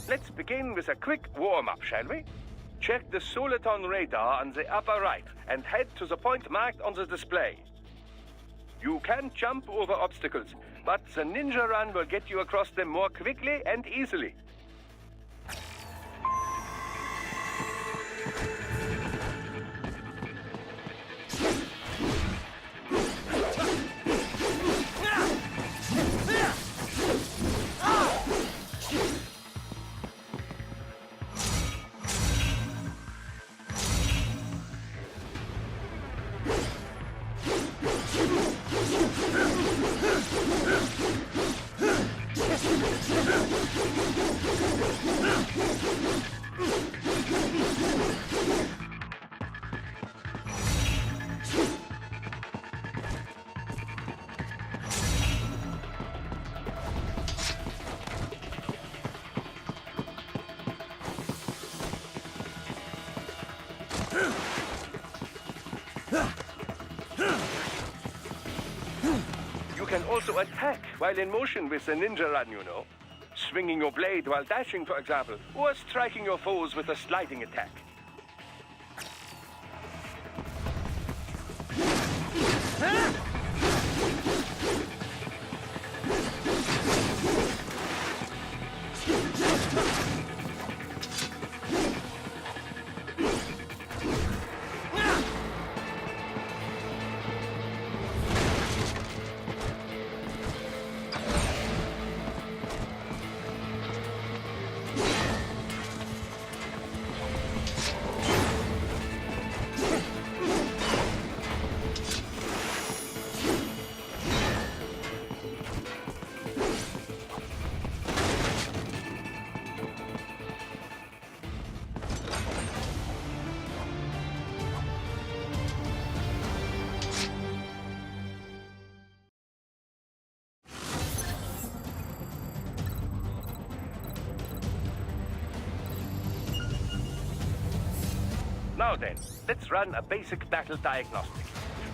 Let's begin with a quick warm-up, shall we? Check the Soliton radar on the upper right and head to the point marked on the display. You can jump over obstacles, but the ninja run will get you across them more quickly and easily. You can also attack while in motion with the ninja run, you know. Swinging your blade while dashing, for example, or striking your foes with a sliding attack. Now then, let's run a basic battle diagnostic.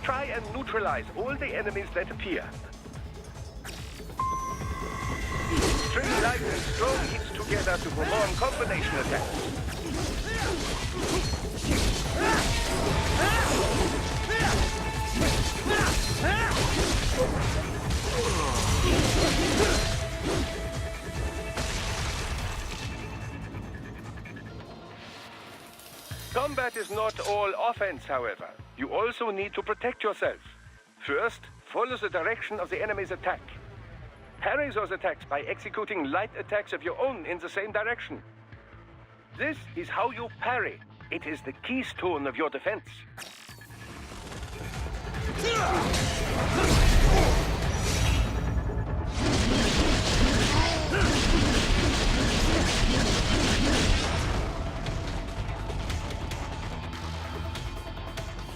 Try and neutralize all the enemies that appear. String light and strong hits together to perform combination attacks. Combat is not all offense, however. You also need to protect yourself. First, follow the direction of the enemy's attack. Parry those attacks by executing light attacks of your own in the same direction. This is how you parry. It is the keystone of your defense.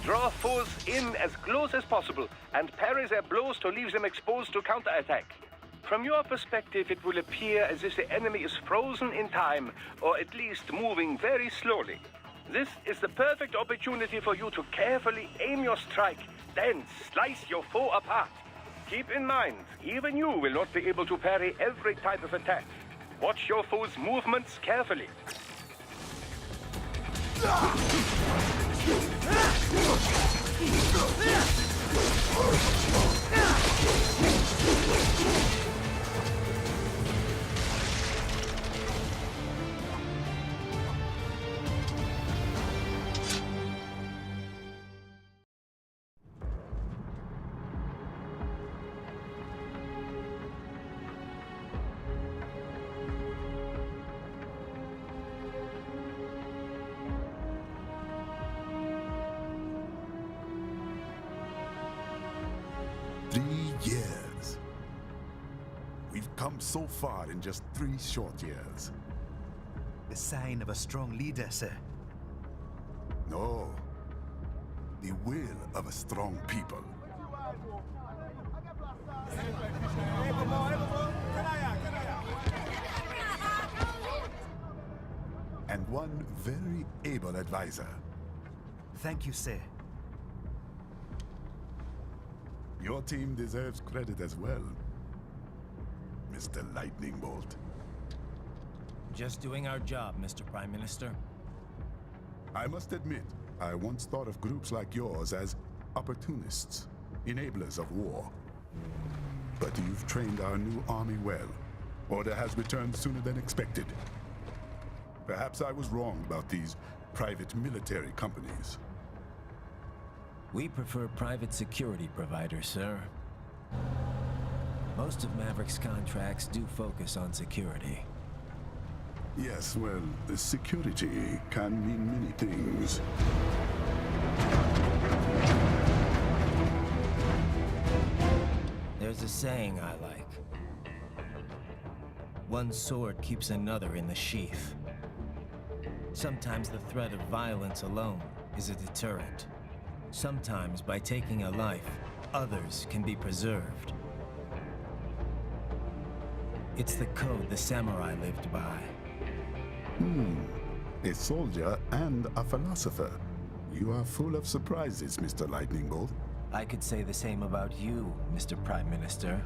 Draw foes in as close as possible and parry their blows to leave them exposed to counterattack. From your perspective, it will appear as if the enemy is frozen in time, or at least moving very slowly. This is the perfect opportunity for you to carefully aim your strike, then slice your foe apart. Keep in mind, even you will not be able to parry every type of attack. Watch your foe's movements carefully. Years. We've come so far in just 3 short years. The sign of a strong leader, sir. No. The will of a strong people. And one very able advisor. Thank you, sir. Your team deserves credit as well, Mr. Lightning Bolt. Just doing our job, Mr. Prime Minister. I must admit, I once thought of groups like yours as opportunists, enablers of war. But you've trained our new army well. Order has returned sooner than expected. Perhaps I was wrong about these private military companies. We prefer private security providers, sir. Most of Maverick's contracts do focus on security. Yes, well, security can mean many things. There's a saying I like. One sword keeps another in the sheath. Sometimes the threat of violence alone is a deterrent. Sometimes by taking a life, others can be preserved. It's the code the samurai lived by. A soldier and a philosopher. You are full of surprises, Mr. Lightning Bolt. I could say the same about you, Mr. Prime Minister.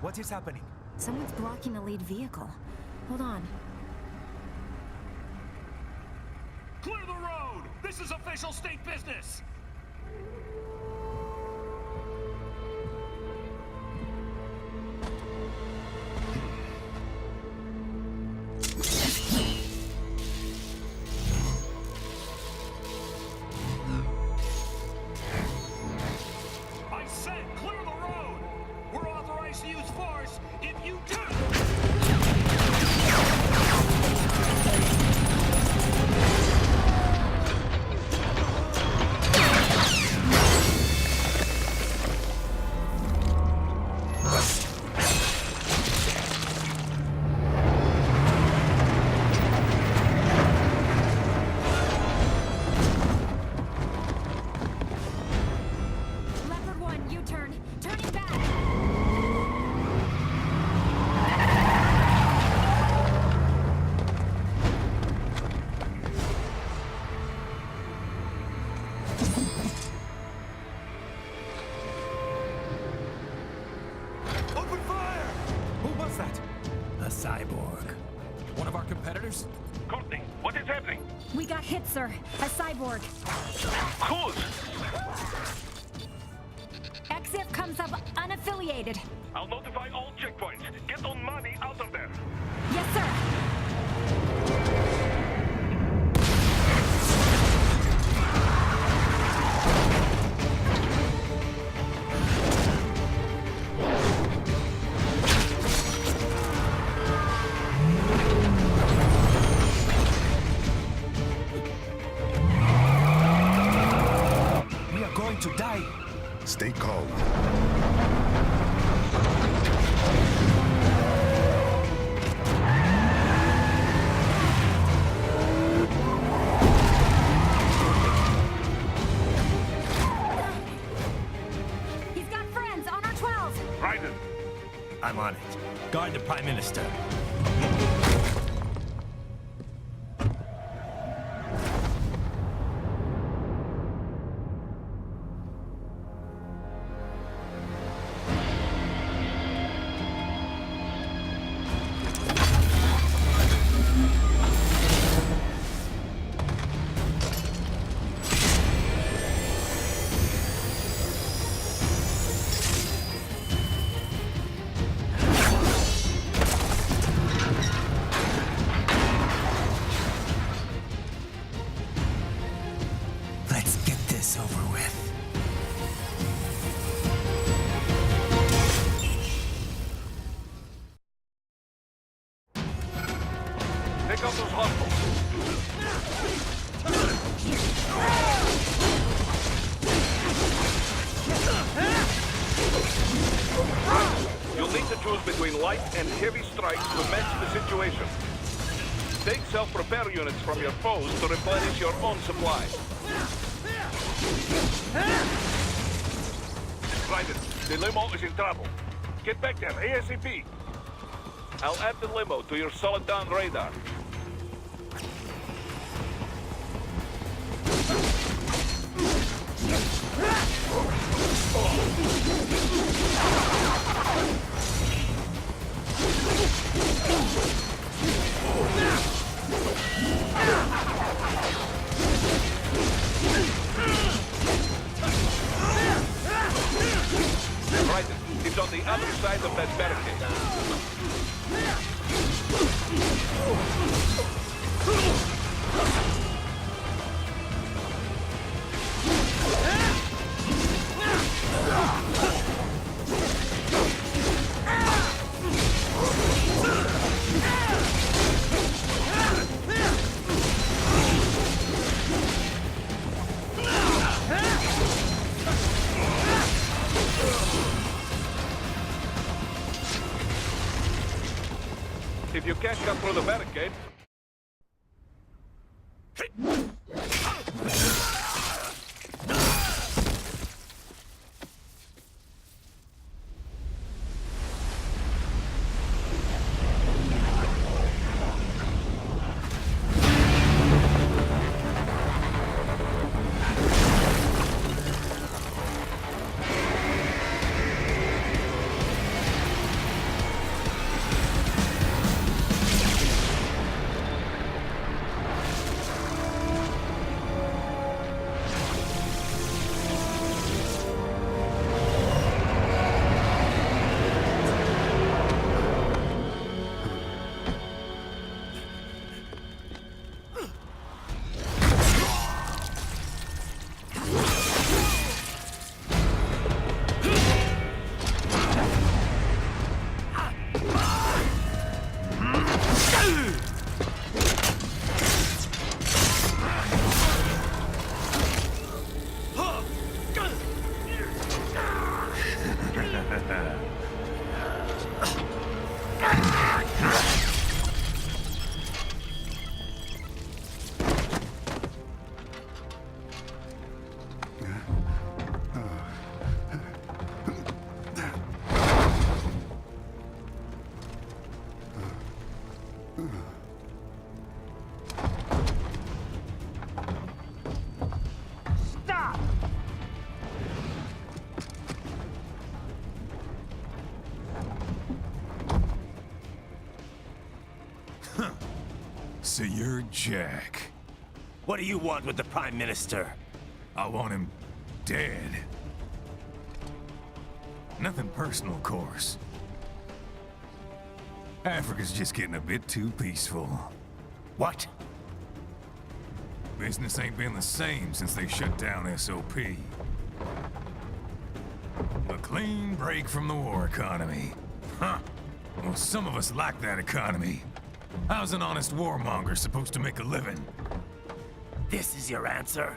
What is happening? Someone's blocking the lead vehicle. Hold on. Clear the road! This is official state business! I said clear the road! We're authorized to use force if you do! Leopard 1, U-turn. Turning back. Open fire! Who was that? A cyborg. One of our competitors? Courtney, what is happening? We got hit, sir. A cyborg. Whose? Exif comes up unaffiliated. I'll notify all checkpoints. Get on money out of there. Yes, sir. We are going to die. Stay calm. He's got friends on our 12s. Raiden, I'm on it. Guard the Prime Minister. Let's get this over with. take out those hostiles. You'll need to choose between light and heavy strikes to match the situation. Take self-repair units from your foes to replenish your own supply. Raiden, the limo is in trouble. Get back there, ASAP. I'll add the limo to your solid down radar. side of that barricade. If you can't come through the barricade... So you're Jack. What do you want with the Prime Minister? I want him dead. Nothing personal, of course. Africa's just getting a bit too peaceful. What? Business ain't been the same since they shut down SOP. A clean break from the war economy. Huh. Well, some of us like that economy. How's an honest warmonger supposed to make a living? This is your answer?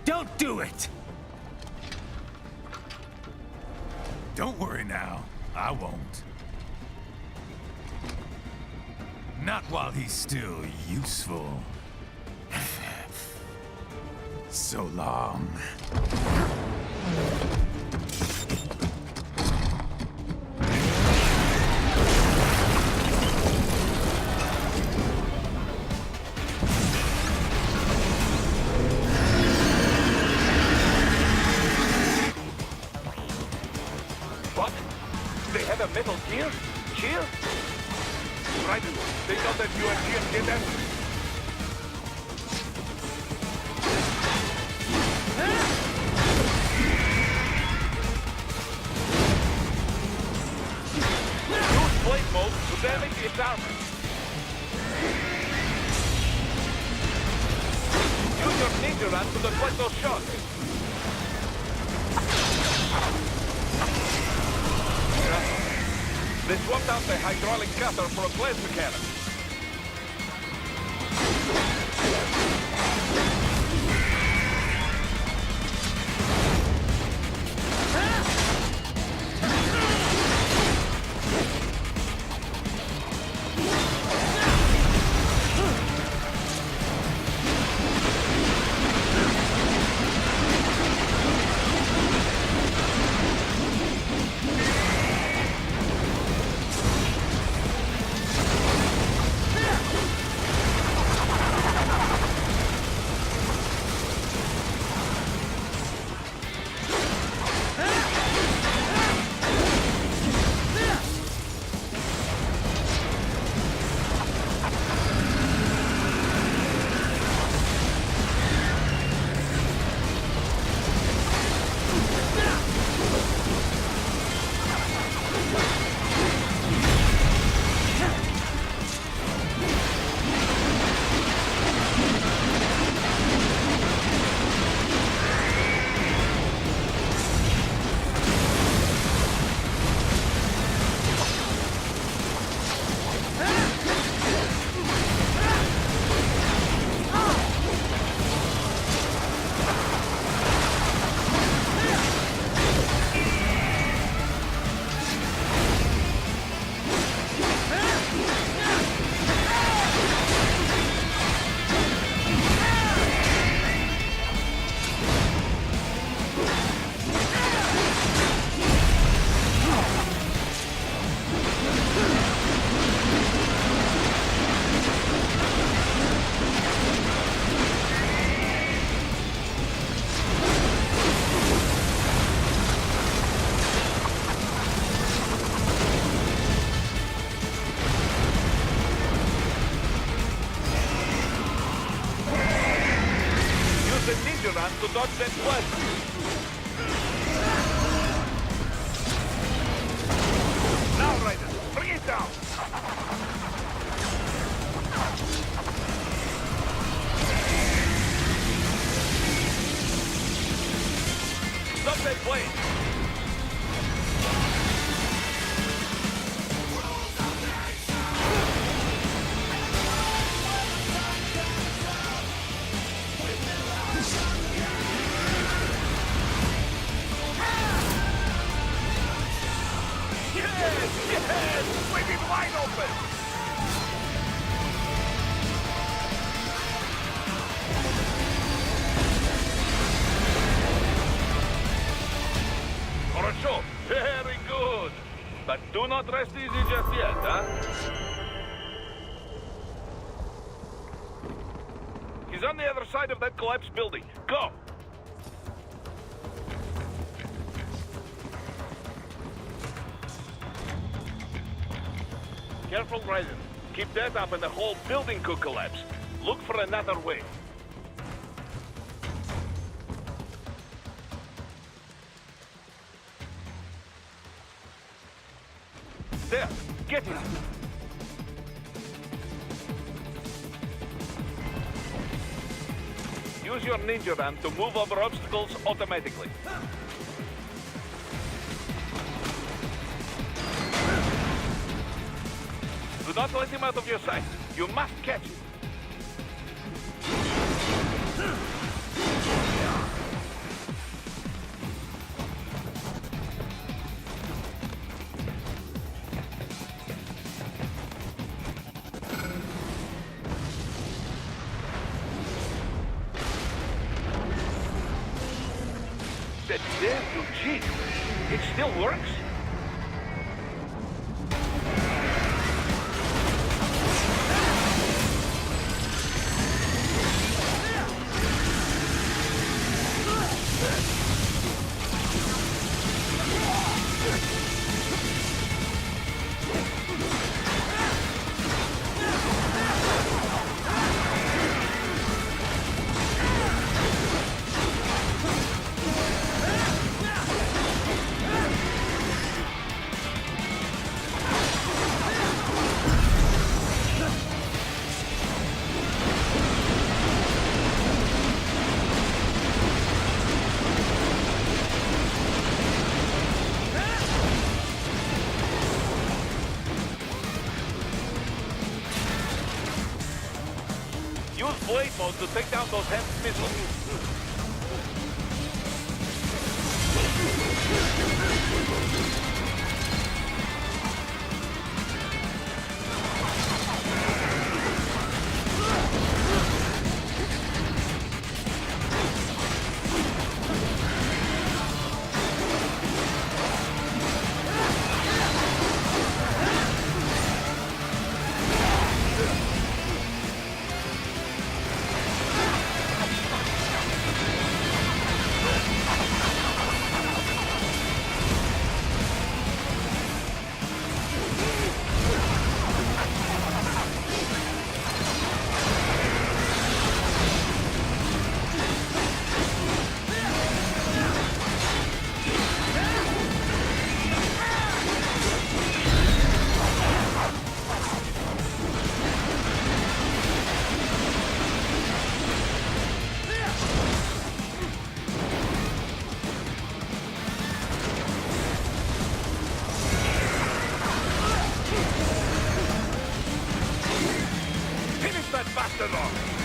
Don't do it! Don't worry now. I won't. Not while he's still useful. So long. What? They have a metal gear? Gear? Right. They know that you are here, get them. Use blade mode to damage its armor. Use your ninja run to deflect those shots. They swapped out the hydraulic cutter for a plasma cannon. Dodge that one. Now, Raiden, bring it down. Stop that plane. Yes! Swing it wide open! Хорошо, very good. But do not rest easy just yet, huh? He's on the other side of that collapsed building. Go! Careful, Raiden. Keep that up and the whole building could collapse. Look for another way. There! Get him! Use your ninja ram to move over obstacles automatically. Do not let him out of your sight. You must catch him. That damn Eugene. It still works? Use blade mode to take down those hand missiles. Bastard off!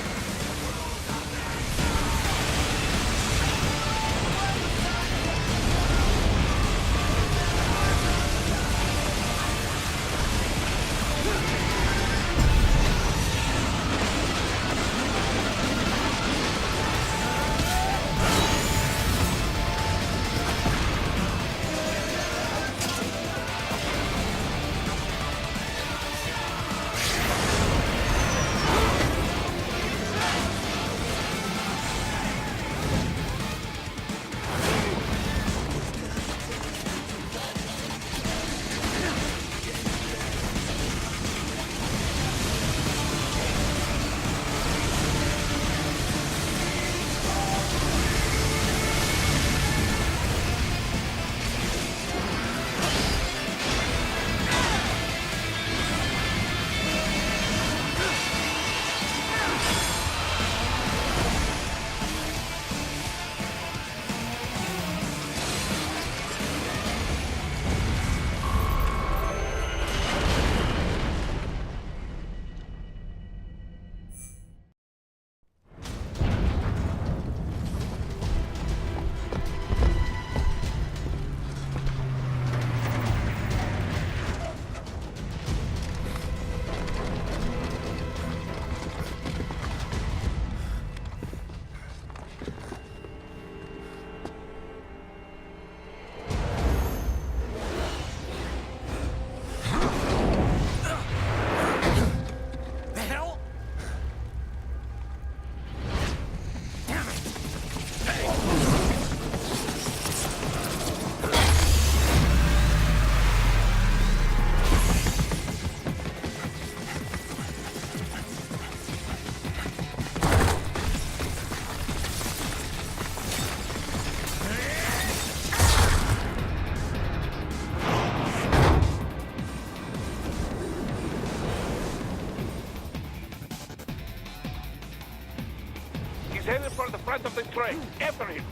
front of the train. After him.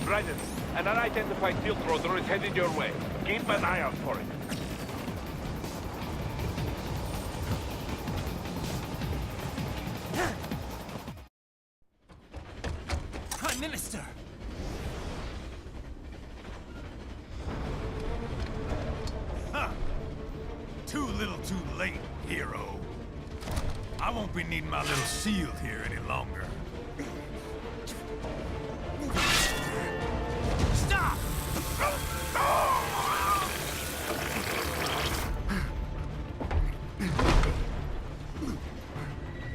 Raiden, an unidentified field rotor is headed your way. Keep an eye out for it. Prime Minister! Huh. Too little too late, hero. I won't be needing my little shield here any longer. Stop!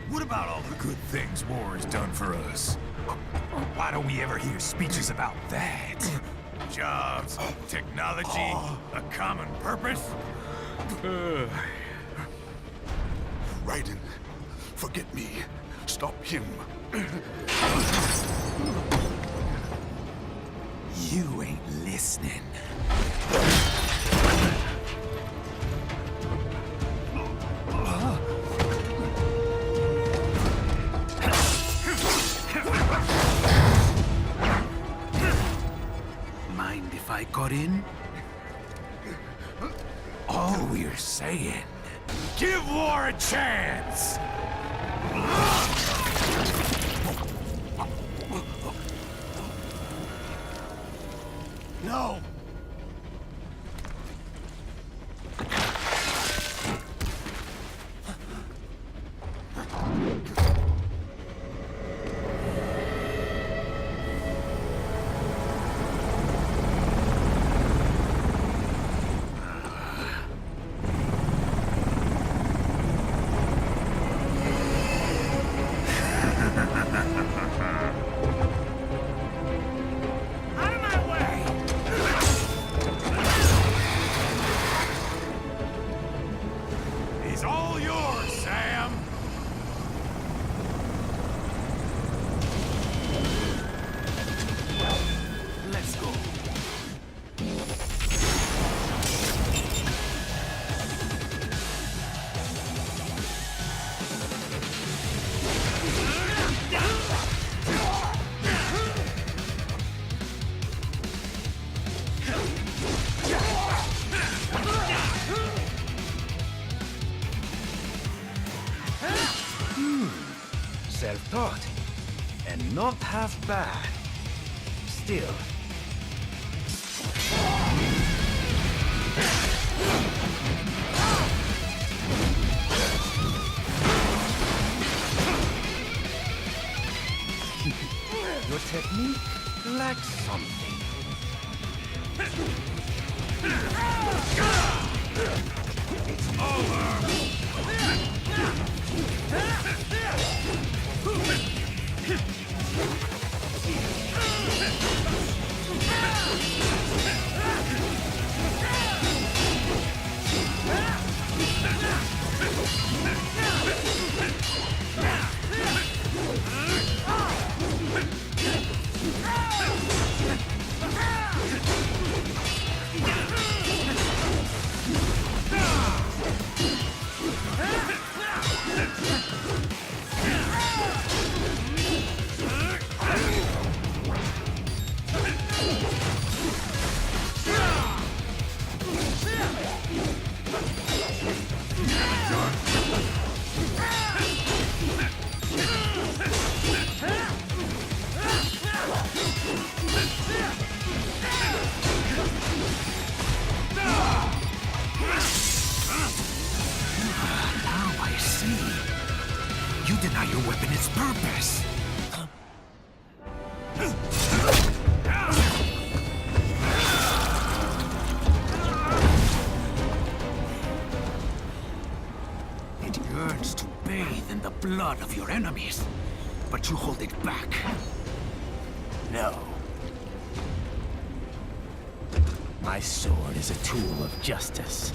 What about all the good things war has done for us? Why don't we ever hear speeches about that? Jobs, technology, a common purpose? Raiden, forget me. Stop him. You ain't listening. Mind if I got in? All we're saying, give war a chance! No! He's all yours, Sam! Let's go. Self-taught. And not half bad. Still. Your technique lacks something. It's over! You deny your weapon its purpose. It yearns to bathe in the blood of your enemies, but you hold it back. No. My sword is a tool of justice.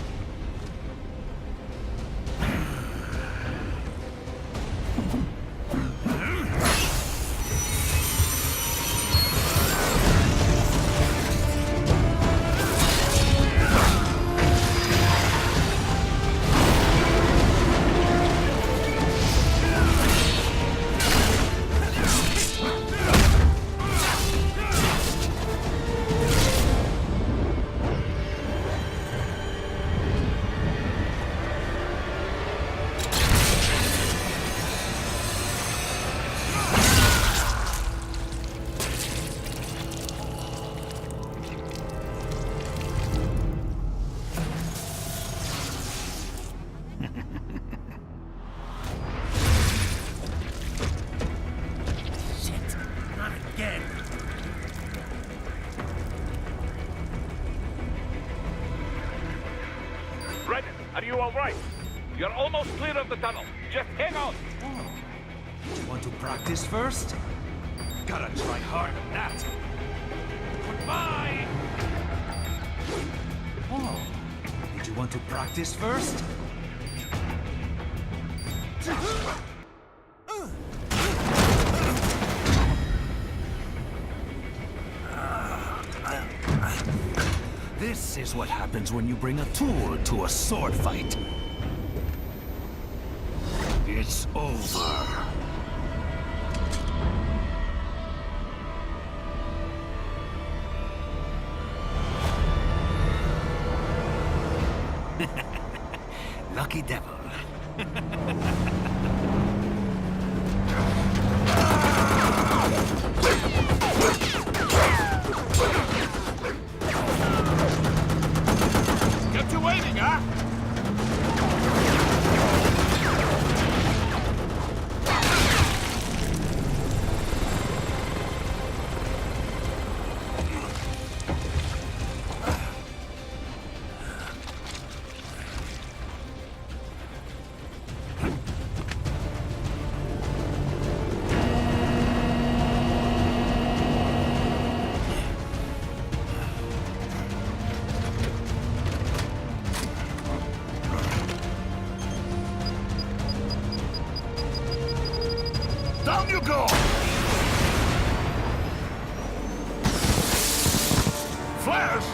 Are you all right? You're almost clear of the tunnel. Just hang on. Want to practice first? Gotta try harder than that. Goodbye! Oh, did you want to practice first? This is what happens when you bring a tool to a sword fight. It's over. Lucky devil. Kept you waiting, huh? Down you go! Flares!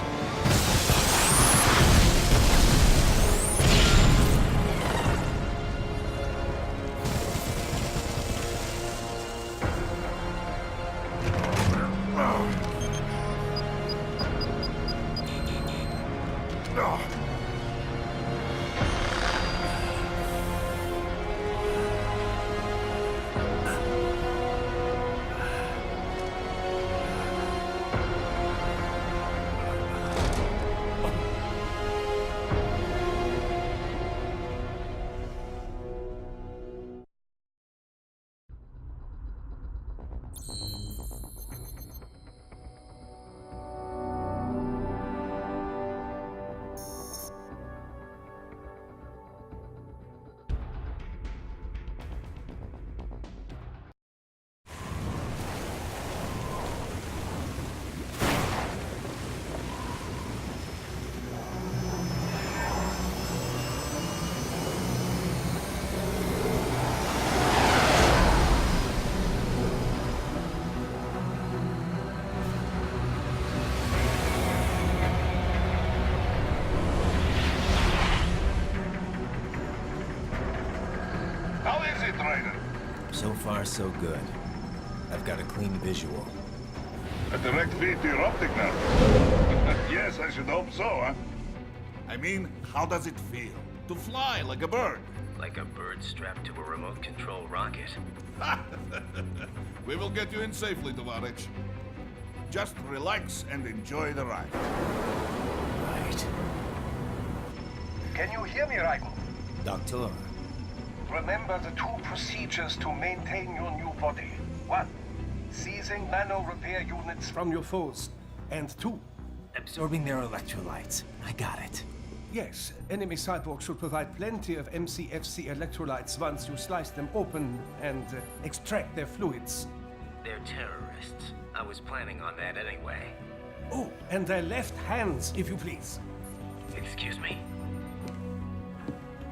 How is it, Ryder? So far, so good. I've got a clean visual. A direct feed to your optic nerve. Yes, I should hope so, huh? I mean, how does it feel? To fly like a bird? Like a bird strapped to a remote control rocket. We will get you in safely, Tovarich. Just relax and enjoy the ride. Right. Can you hear me, Raiko? Doctor, Remember the two procedures to maintain your new body. 1. Seizing nano repair units from your foes. And 2. absorbing their electrolytes. I got it. Yes, enemy cyborgs should provide plenty of MCFC electrolytes once you slice them open and extract their fluids. They're terrorists. I was planning on that anyway. Oh, and their left hands, if you please. Excuse me?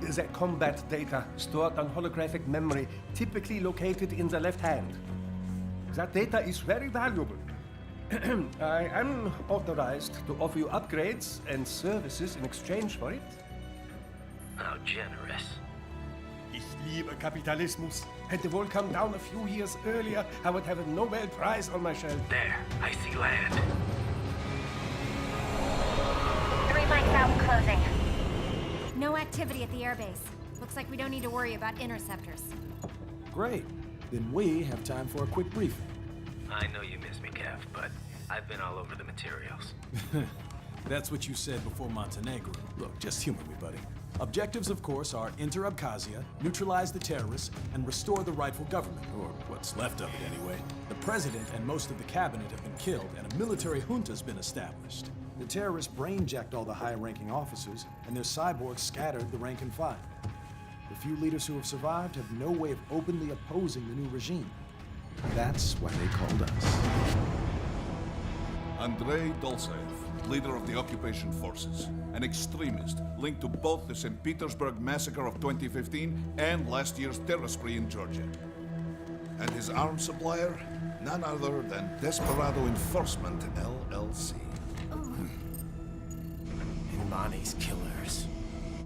Their combat data stored on holographic memory, typically located in the left hand. That data is very valuable. I am authorized to offer you upgrades and services in exchange for it. How generous. Ich liebe Kapitalismus. Had the wall come down a few years earlier, I would have a Nobel Prize on my shelf. There, I see land. 3 mics out and closing. No activity at the airbase. Looks like we don't need to worry about interceptors. Great. Then we have time for a quick briefing. I know you miss me, Kev, but I've been all over the materials. That's what you said before Montenegro. Look, just humor me, buddy. Objectives, of course, are enter Abkhazia, neutralize the terrorists, and restore the rightful government, or what's left of it anyway. The president and most of the cabinet have been killed, and a military junta's been established. The terrorists brain-jacked all the high-ranking officers, and their cyborgs scattered the rank and file. The few leaders who have survived have no way of openly opposing the new regime. That's why they called us. Andrei Dolzaev, leader of the occupation forces, an extremist linked to both the St. Petersburg massacre of 2015 and last year's terror spree in Georgia. And his arms supplier, none other than Desperado Enforcement, LLC. Imani's killers.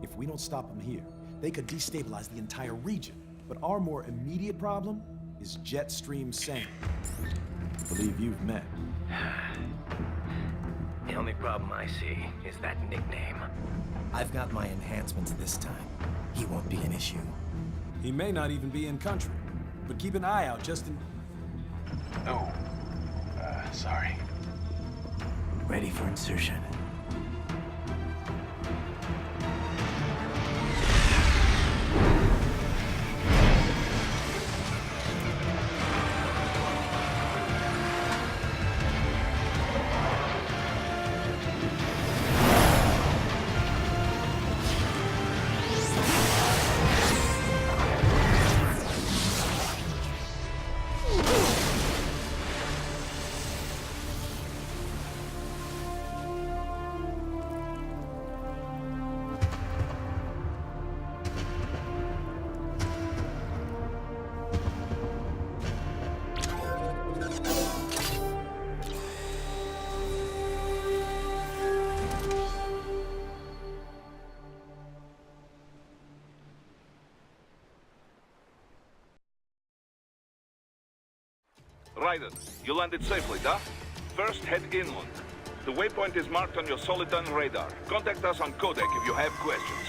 If we don't stop them here, they could destabilize the entire region. But our more immediate problem is Jetstream Sam. I believe you've met. The only problem I see is that nickname. I've got my enhancements this time. He won't be an issue. He may not even be in country, but keep an eye out just in... Oh, sorry. Ready for insertion. Raiden, you landed safely, da? First, head inland. The waypoint is marked on your Soliton radar. Contact us on Codec if you have questions.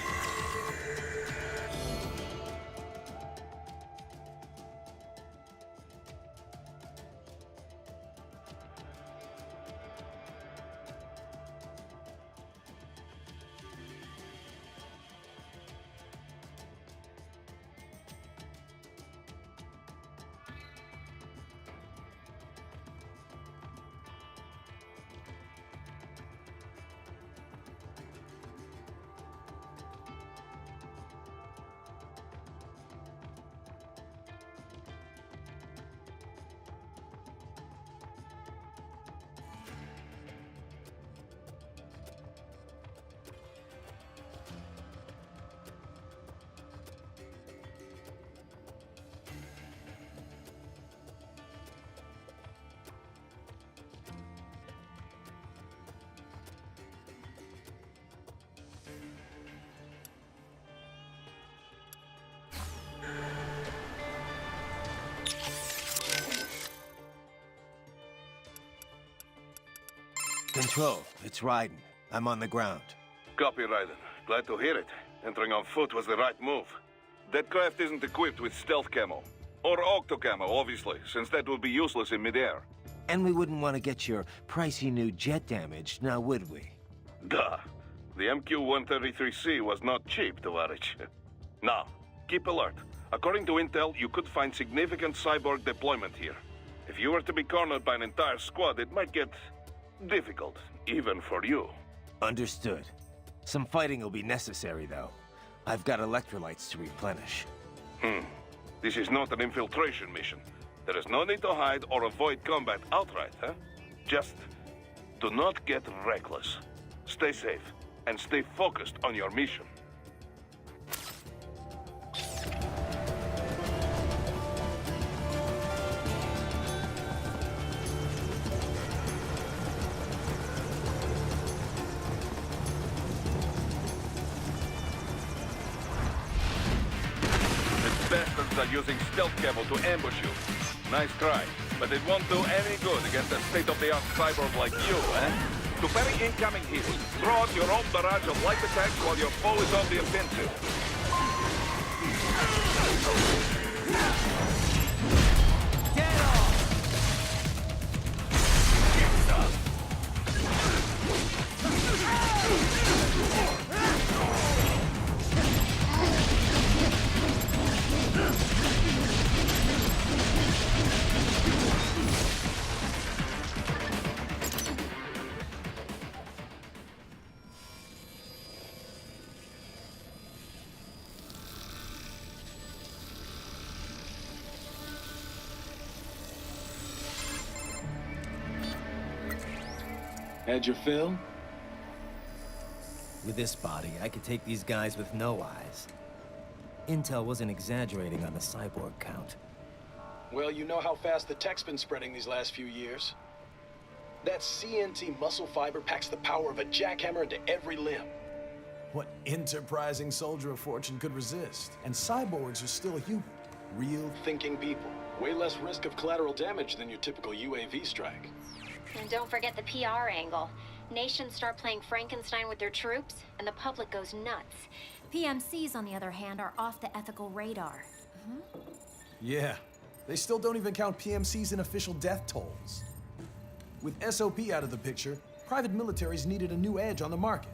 Control, it's Raiden. I'm on the ground. Copy, Raiden. Glad to hear it. Entering on foot was the right move. That craft isn't equipped with stealth camo. Or octo camo, obviously, since that would be useless in midair. And we wouldn't want to get your pricey new jet damaged, now would we? Duh. The MQ-133C was not cheap, Tovarich. Now, keep alert. According to intel, you could find significant cyborg deployment here. If you were to be cornered by an entire squad, it might get difficult, even for you. Understood. Some fighting will be necessary, though. I've got electrolytes to replenish. This is not an infiltration mission. There is no need to hide or avoid combat outright, huh? Just do not get reckless. Stay safe, and stay focused on your mission. Bastards are using stealth camo to ambush you. Nice try, but it won't do any good against a state-of-the-art cyborg like you, eh? To parry incoming heat, throw out your own barrage of light attacks while your foe is on the offensive. Get off! Had your fill? With this body, I could take these guys with no eyes. Intel wasn't exaggerating on the cyborg count. Well, you know how fast the tech's been spreading these last few years. That CNT muscle fiber packs the power of a jackhammer into every limb. What enterprising soldier of fortune could resist? And cyborgs are still human. Real thinking people. Way less risk of collateral damage than your typical UAV strike. And don't forget the PR angle. Nations start playing Frankenstein with their troops, and the public goes nuts. PMCs, on the other hand, are off the ethical radar. Yeah, they still don't even count PMCs in official death tolls. With SOP out of the picture, private militaries needed a new edge on the market.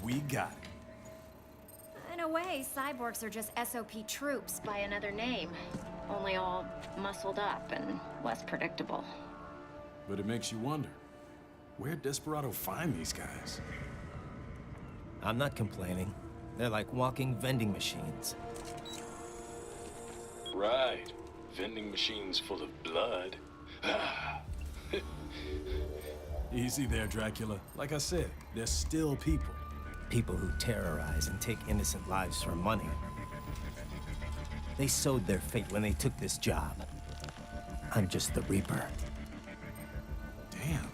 We got it. In a way, cyborgs are just SOP troops by another name. Only all muscled up and less predictable. But it makes you wonder, where'd Desperado find these guys? I'm not complaining. They're like walking vending machines. Right. Vending machines full of blood. Easy there, Dracula. Like I said, they're still people. People who terrorize and take innocent lives for money. They sowed their fate when they took this job. I'm just the Reaper. Damn.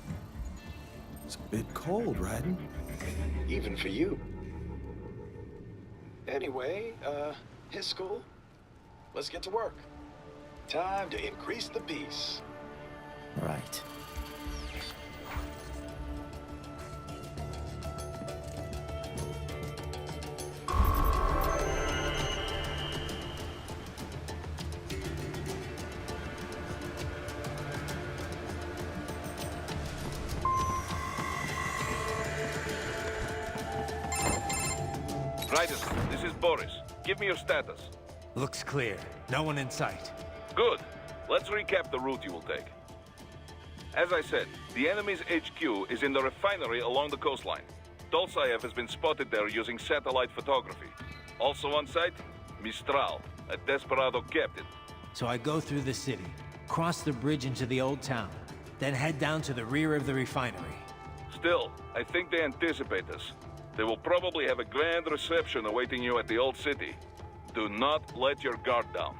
It's a bit cold, Raiden. Even for you. Anyway, his school. Let's get to work. Time to increase the peace. Right. Raiden, this is Boris. Give me your status. Looks clear. No one in sight. Good. Let's recap the route you will take. As I said, the enemy's HQ is in the refinery along the coastline. Dolsaev has been spotted there using satellite photography. Also on site, Mistral, a Desperado captain. So I go through the city, cross the bridge into the old town, then head down to the rear of the refinery. Still, I think they anticipate us. They will probably have a grand reception awaiting you at the old city. Do not let your guard down.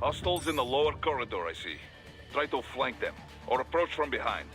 Hostiles in the lower corridor, I see. Try to flank them, or approach from behind.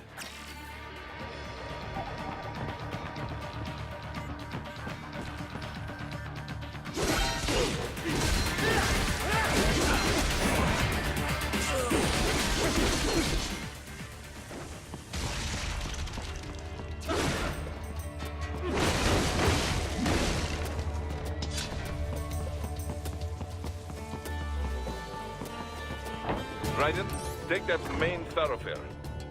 Raiden, take that main thoroughfare.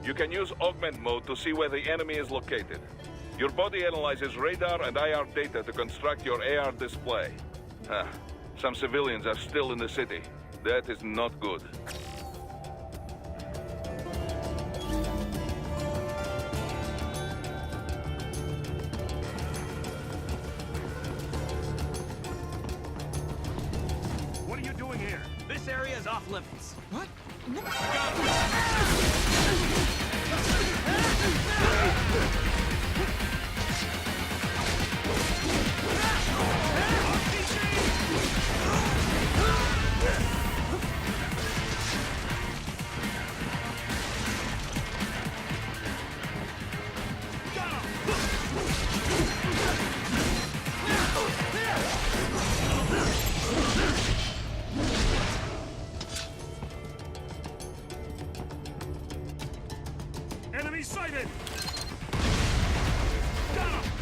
You can use augment mode to see where the enemy is located. Your body analyzes radar and IR data to construct your AR display. Some civilians are still in the city. That is not good. What are you doing here? This area is off limits. What? Enemy sighted! Got him!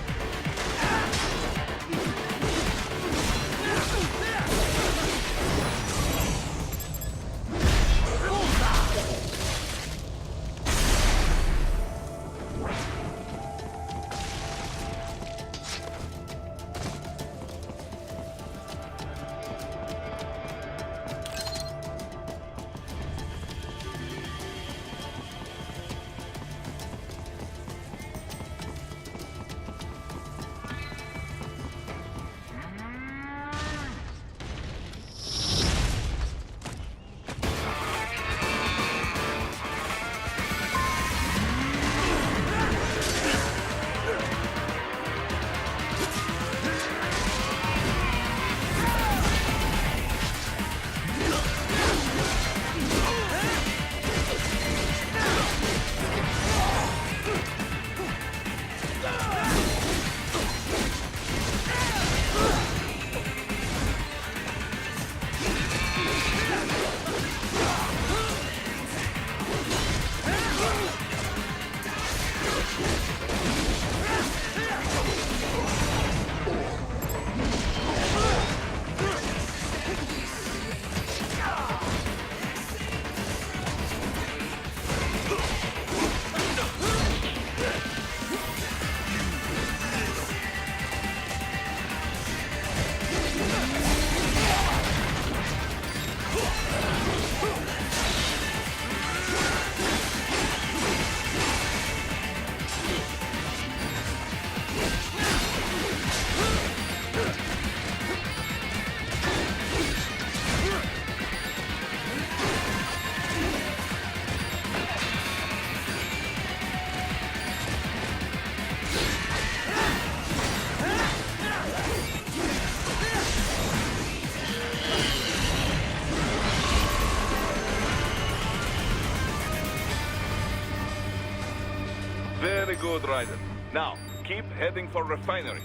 Very good, Raiden. Now, keep heading for refinery.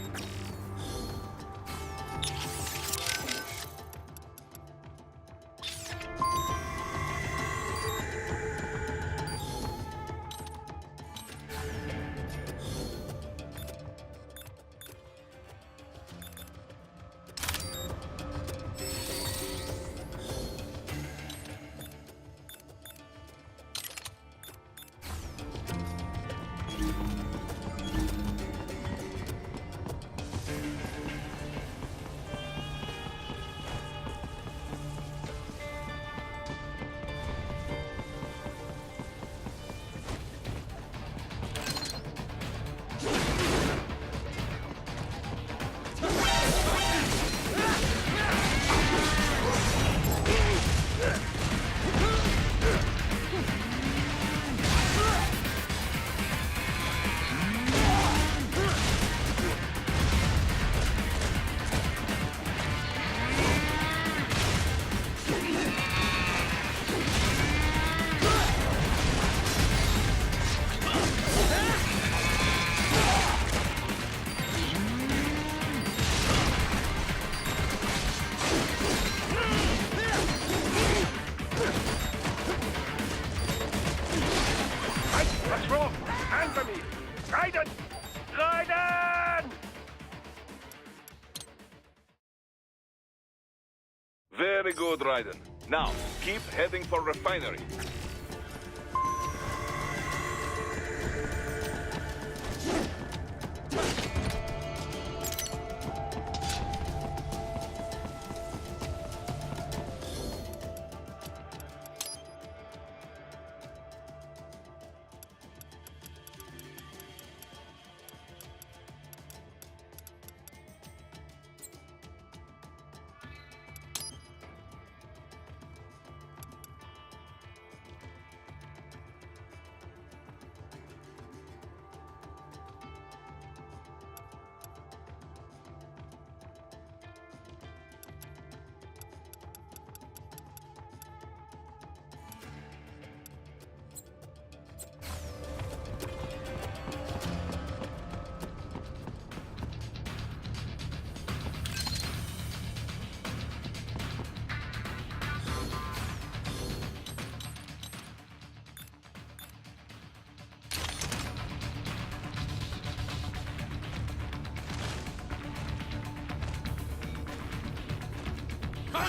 What's wrong? Answer me! Raiden! Raiden! Very good, Raiden. Now, keep heading for refinery.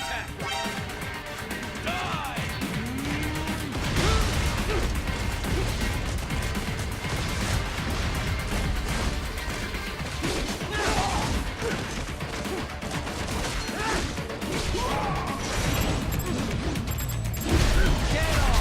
attack! Die! Get off!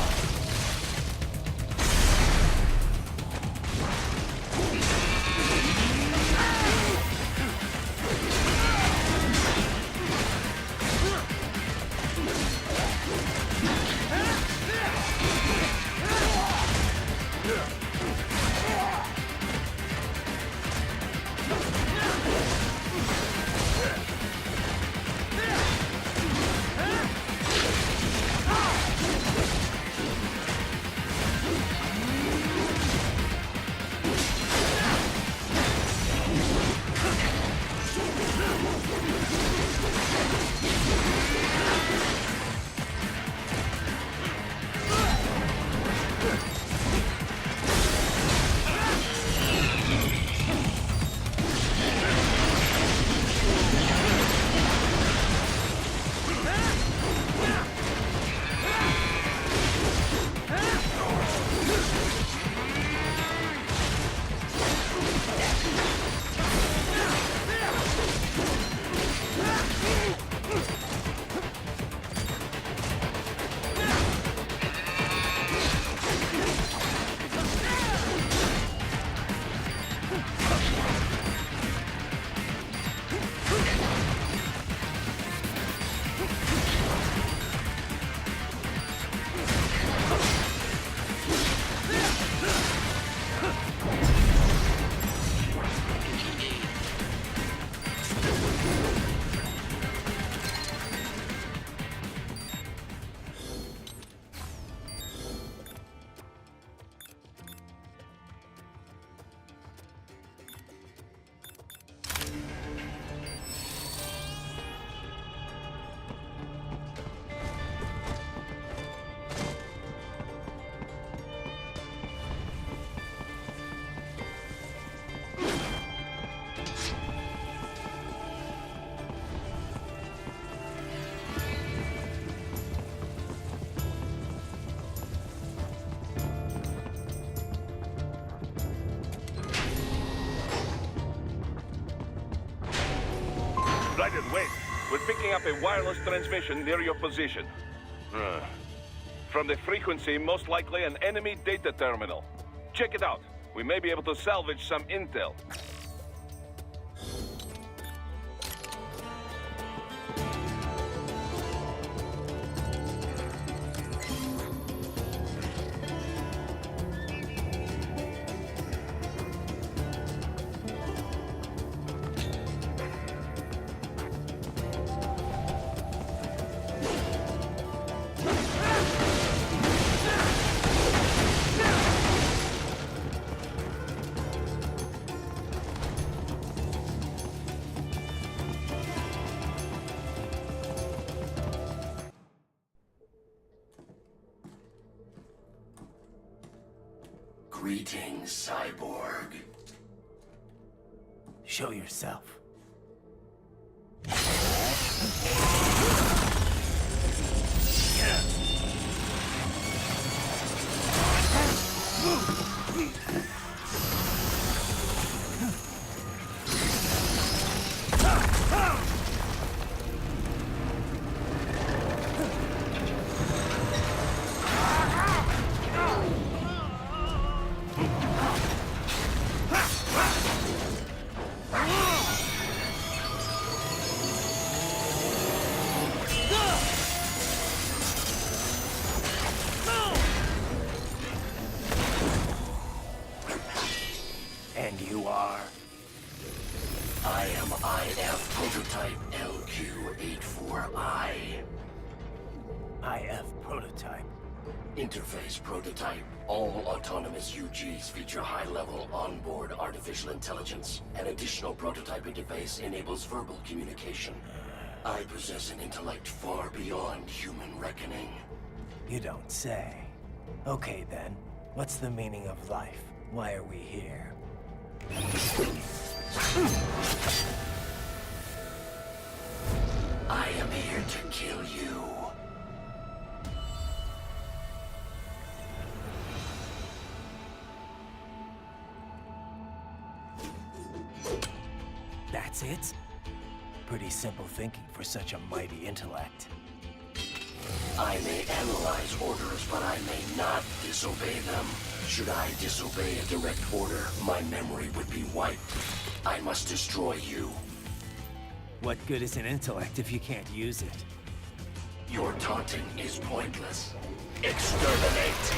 Right and wait. We're picking up a wireless transmission near your position. From the frequency, most likely an enemy data terminal. Check it out. We may be able to salvage some intel. Greetings, cyborg. Show yourself. And you are? I am IF Prototype LQ84I. IF Prototype. Interface Prototype. All autonomous UGs feature high-level onboard artificial intelligence. An additional prototype interface enables verbal communication. I possess an intellect far beyond human reckoning. You don't say. Okay then, what's the meaning of life? Why are we here? I am here to kill you. That's it? Pretty simple thinking for such a mighty intellect. I may analyze orders, but I may not disobey them. Should I disobey a direct order, my memory would be wiped. I must destroy you. What good is an intellect if you can't use it? Your taunting is pointless. Exterminate!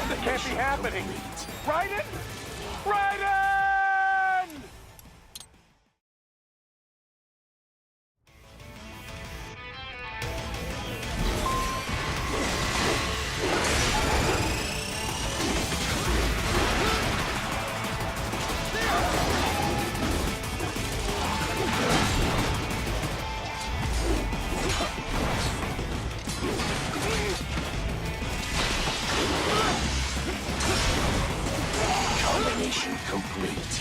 That can't be happening! Raiden! Raiden! Combination complete.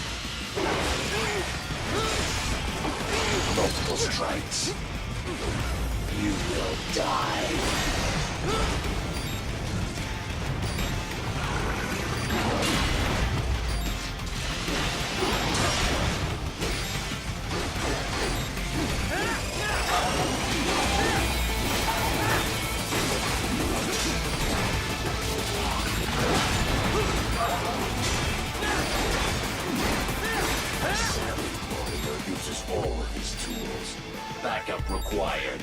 Multiple strikes. You will die. Uses all of his tools. Backup required.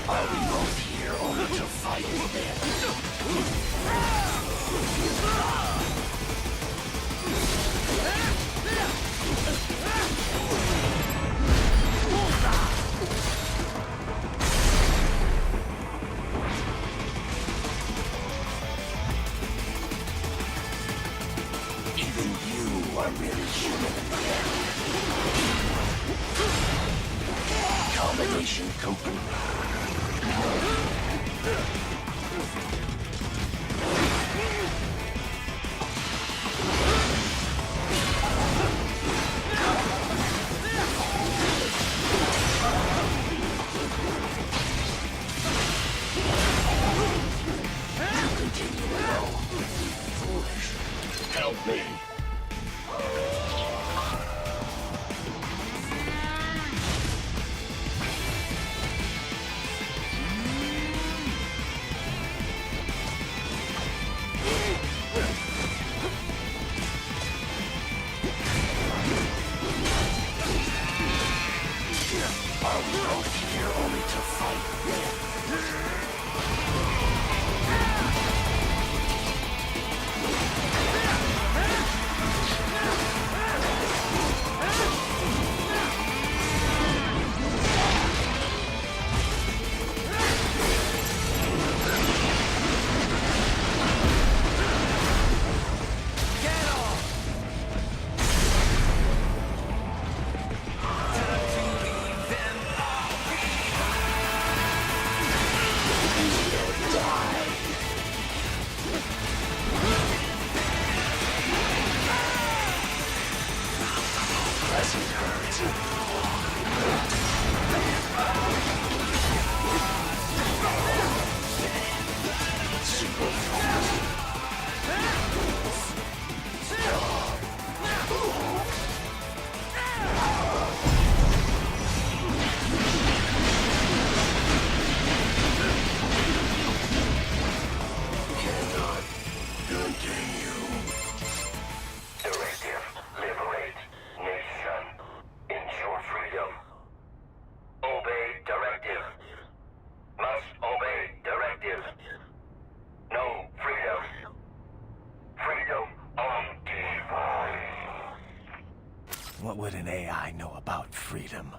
Are we both here only to fight then? Even you are really human again. Combination complete. Continue alone. Foolish. Help me. Are we both here only to fight then? would an AI know about freedom?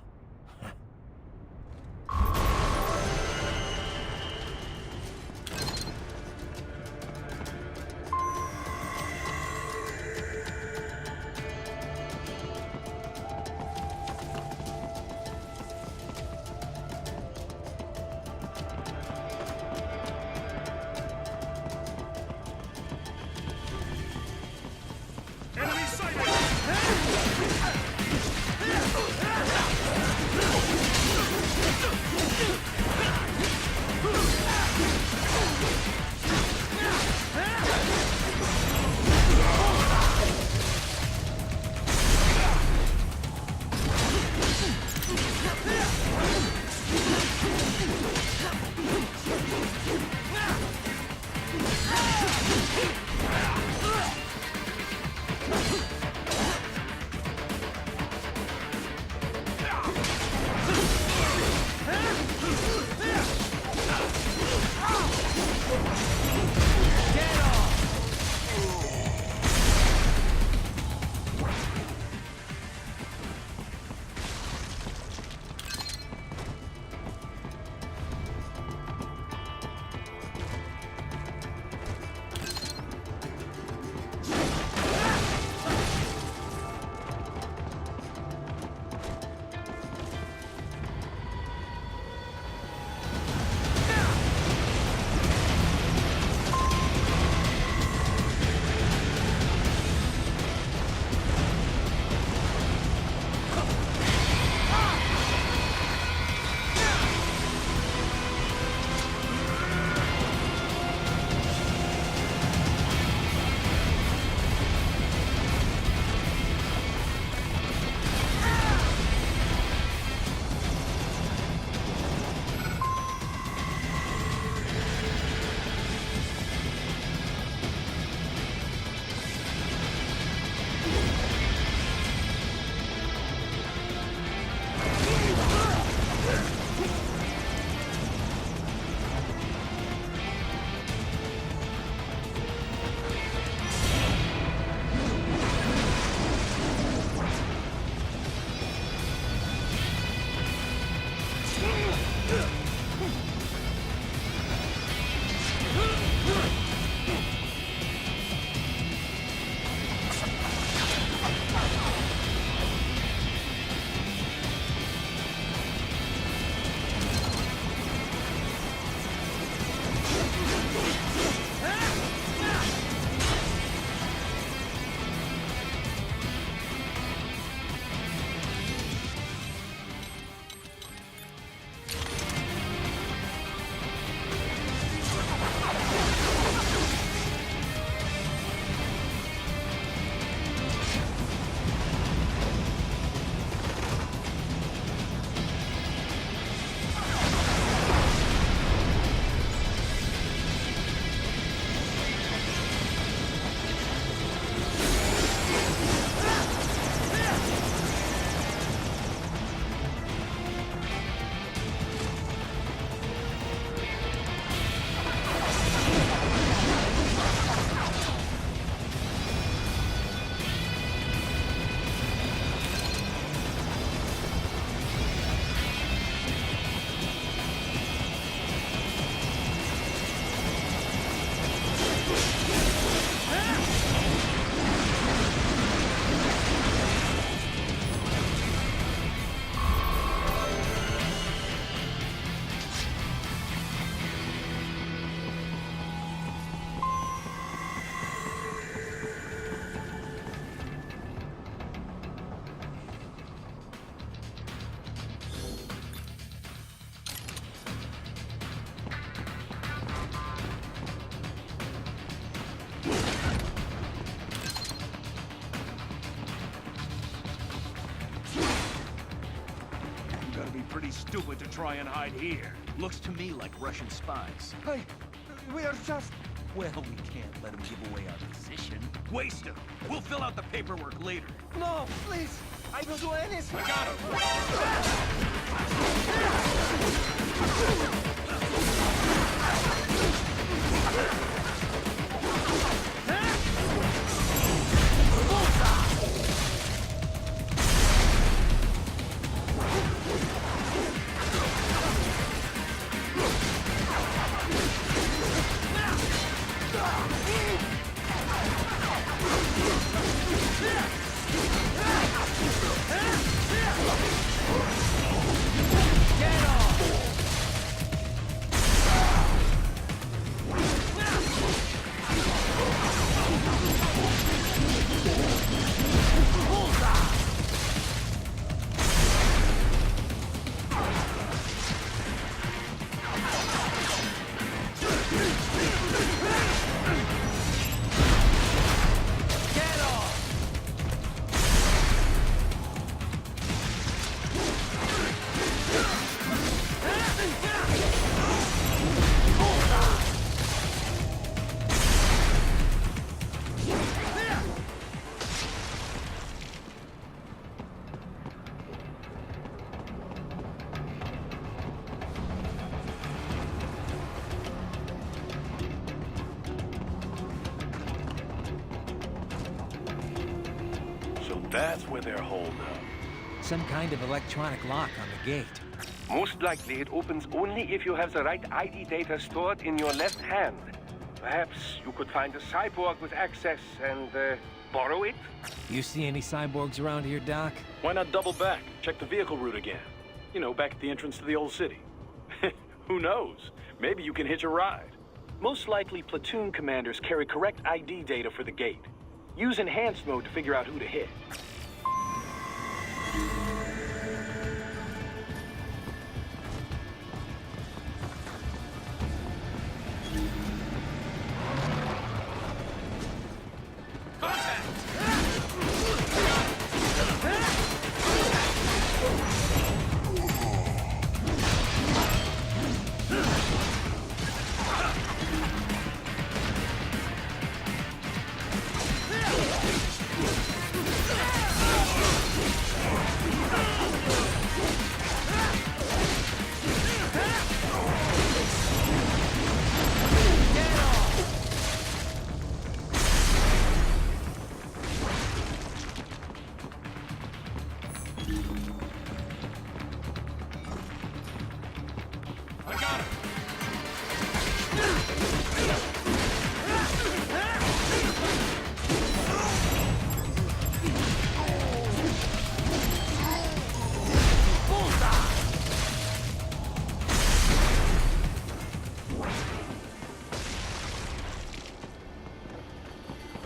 Enemy sighted! Pretty stupid to try and hide here. Looks to me like Russian spies. Hey, we are just... Well, we can't let them give away our position. Waste them. We'll fill out the paperwork later. No, please. I will do anything. I got him. That's where they're holed up. Some kind of electronic lock on the gate. Most likely it opens only if you have the right ID data stored in your left hand. Perhaps you could find a cyborg with access and borrow it? You see any cyborgs around here, Doc? Why not double back? Check the vehicle route again. You know, back at the entrance to the old city. Who knows? Maybe you can hitch a ride. Most likely, platoon commanders carry correct ID data for the gate. Use enhanced mode to figure out who to hit.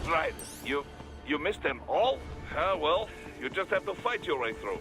Right. You missed them all? Ah, well, you just have to fight your way through.